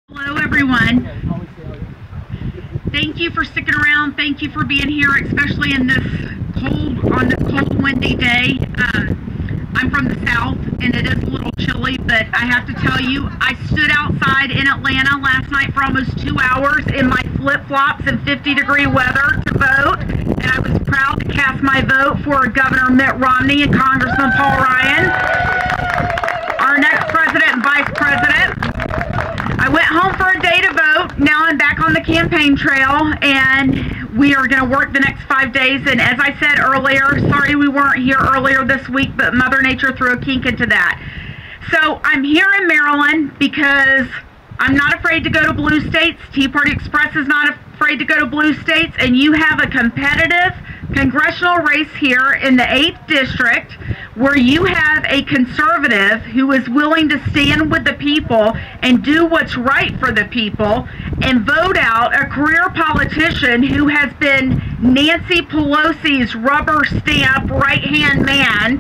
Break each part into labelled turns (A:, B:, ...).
A: Hello, everyone. Thank you for sticking around. Thank you for being here, especially in this cold, windy day. I'm from the South, and it is a little chilly, but I have to tell you, I stood outside in Atlanta last night for almost 2 hours in my flip-flops in 50-degree weather to vote, and I was proud to cast my vote for Governor Mitt Romney and Congressman Paul Ryan, our next president and vice president. I went home for a day to vote. Now I'm back on the campaign trail, and we are going to work the next 5 days. And as I said earlier, sorry we weren't here earlier this week, but Mother Nature threw a kink into that. So I'm here in Maryland because I'm not afraid to go to blue states. Tea Party Express is not afraid to go to blue states, and you have a competitive congressional race here in the 8th district where you have a conservative who is willing to stand with the people and do what's right for the people and vote out a career politician who has been Nancy Pelosi's rubber stamp right-hand man,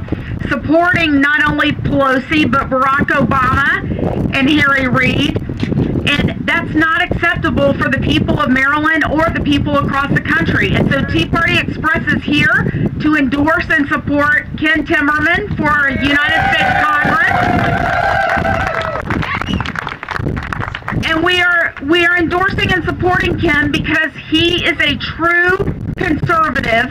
A: supporting not only Pelosi but Barack Obama and Harry Reid. And that's not acceptable for the people of Maryland or the people across the country. And so Tea Party Express is here to endorse and support Ken Timmerman for United States Congress. And we are endorsing and supporting Ken because he is a true conservative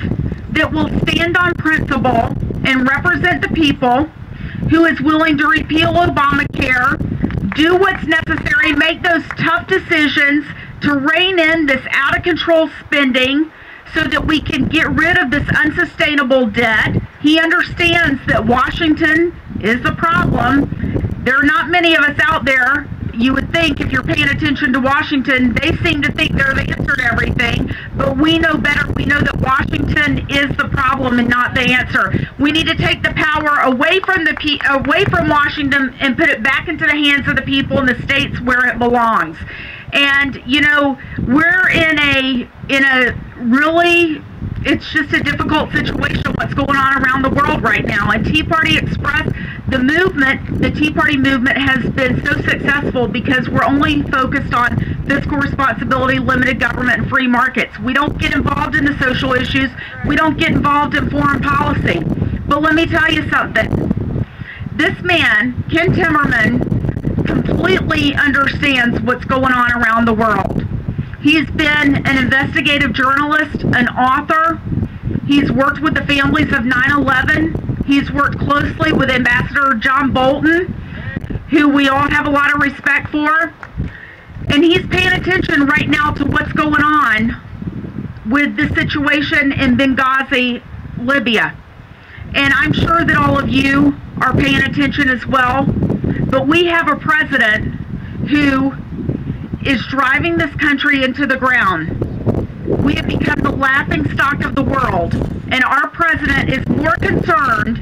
A: that will stand on principle and represent the people, who is willing to repeal Obamacare, do what's necessary, make those tough decisions to rein in this out-of-control spending so that we can get rid of this unsustainable debt. He understands that Washington is the problem. There are not many of us out there. You would think, if you're paying attention to Washington, they seem to think they're the answer to everything, but we know better. We know that Washington is the problem and not the answer. We need to take the power away from Washington and put it back into the hands of the people in the states where it belongs. And you know, we're in a really, it's just a difficult situation what's going on around the world right now. And Tea Party Express, the Tea Party movement has been so successful because we're only focused on fiscal responsibility, limited government, and free markets. We don't get involved in the social issues. We don't get involved in foreign policy. But let me tell you something. This man, Ken Timmerman, completely understands what's going on around the world. He's been an investigative journalist, an author. He's worked with the families of 9/11. He's worked closely with Ambassador John Bolton, who we all have a lot of respect for. And he's paying attention right now to what's going on with the situation in Benghazi, Libya. And I'm sure that all of you are paying attention as well. But we have a president who is driving this country into the ground. We have become the laughingstock of the world, and our president is more concerned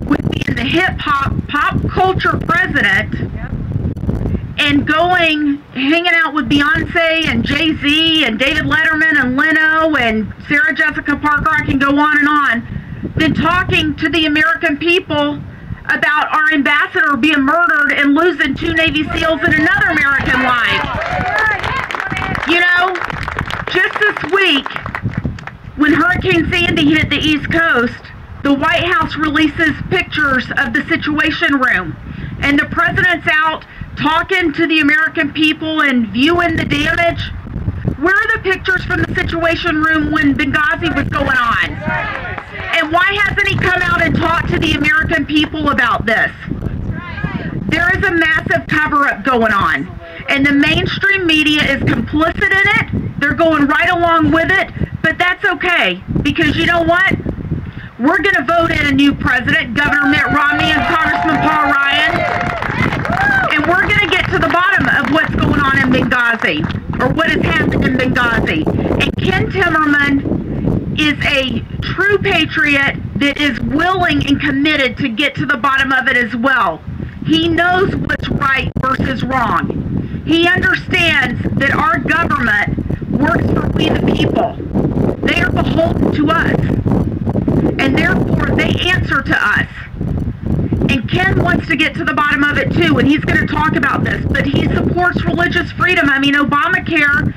A: with being the hip-hop, pop culture president and hanging out with Beyonce and Jay-Z and David Letterman and Leno and Sarah Jessica Parker, I can go on, than talking to the American people about our ambassador being murdered and losing 2 Navy SEALs and another American life. You know, just this week, when Hurricane Sandy hit the East Coast, the White House releases pictures of the Situation Room, and the president's out talking to the American people and viewing the damage. Where are the pictures from the Situation Room when Benghazi was going on? And why hasn't he come out and talked to the American people about this? There is a massive cover-up going on, and the mainstream media is complicit in it. They're going right along with it, but that's okay, because you know what? We're going to vote in a new president, Governor Mitt Romney and Congressman Paul Ryan, and we're going to get to the bottom of what's going on in Benghazi, or what has happened in Benghazi. And Ken Timmerman is a true patriot that is willing and committed to get to the bottom of it as well. He knows what's right versus wrong. He understands that our government works for we the people. They are beholden to us, and therefore they answer to us. And Ken wants to get to the bottom of it too, and he's going to talk about this, but he supports religious freedom. I mean, Obamacare,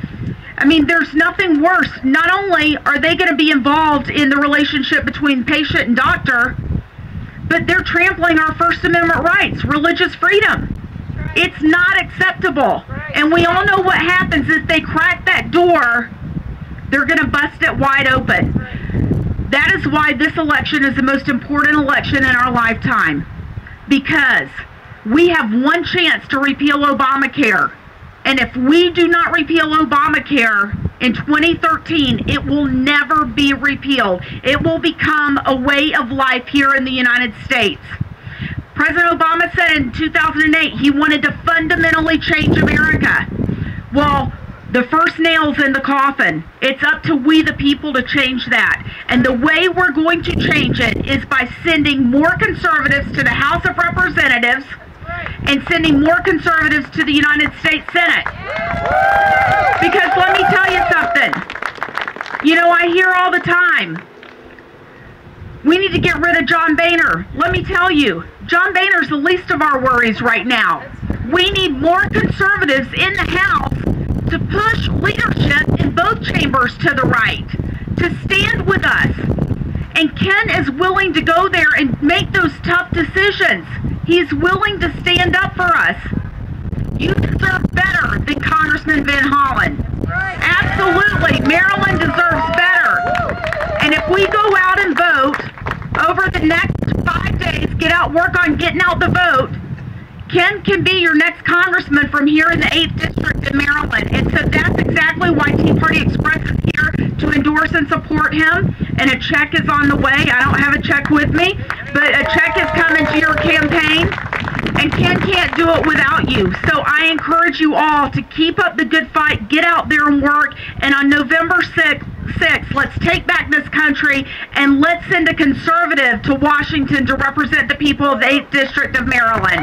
A: I mean, there's nothing worse. Not only are they going to be involved in the relationship between patient and doctor, but they're trampling our First Amendment rights, religious freedom. It's not acceptable. And we all know what happens if they crack that door. They're going to bust it wide open. That is why this election is the most important election in our lifetime. Because we have one chance to repeal Obamacare. And if we do not repeal Obamacare in 2013, it will never be repealed. It will become a way of life here in the United States. President Obama said in 2008 he wanted to fundamentally change America. Well, the first nail's in the coffin. It's up to we the people to change that. And the way we're going to change it is by sending more conservatives to the House of Representatives and sending more conservatives to the United States Senate. Because let me tell you something. You know, I hear all the time, we need to get rid of John Boehner. Let me tell you, John Boehner's the least of our worries right now. We need more conservatives in the House to push leadership in both chambers to the right, to stand with us. And Ken is willing to go there and make those tough decisions. He's willing to stand up for us. You deserve better than Congressman Van Hollen. Absolutely. Maryland deserves better. And if we go out and vote over the next 5 days, get out, work on getting out the vote, Ken can be your next congressman from here in the 8th District in Maryland. And so that's exactly why Tea Party Express is here to endorse and support him. And a check is on the way. I don't have a check with me, but a check is coming to your campaign. And Ken can't do it without you. So I encourage you all to keep up the good fight, get out there and work. And on November 6th, let's take back this country and let's send a conservative to Washington to represent the people of the 8th District of Maryland.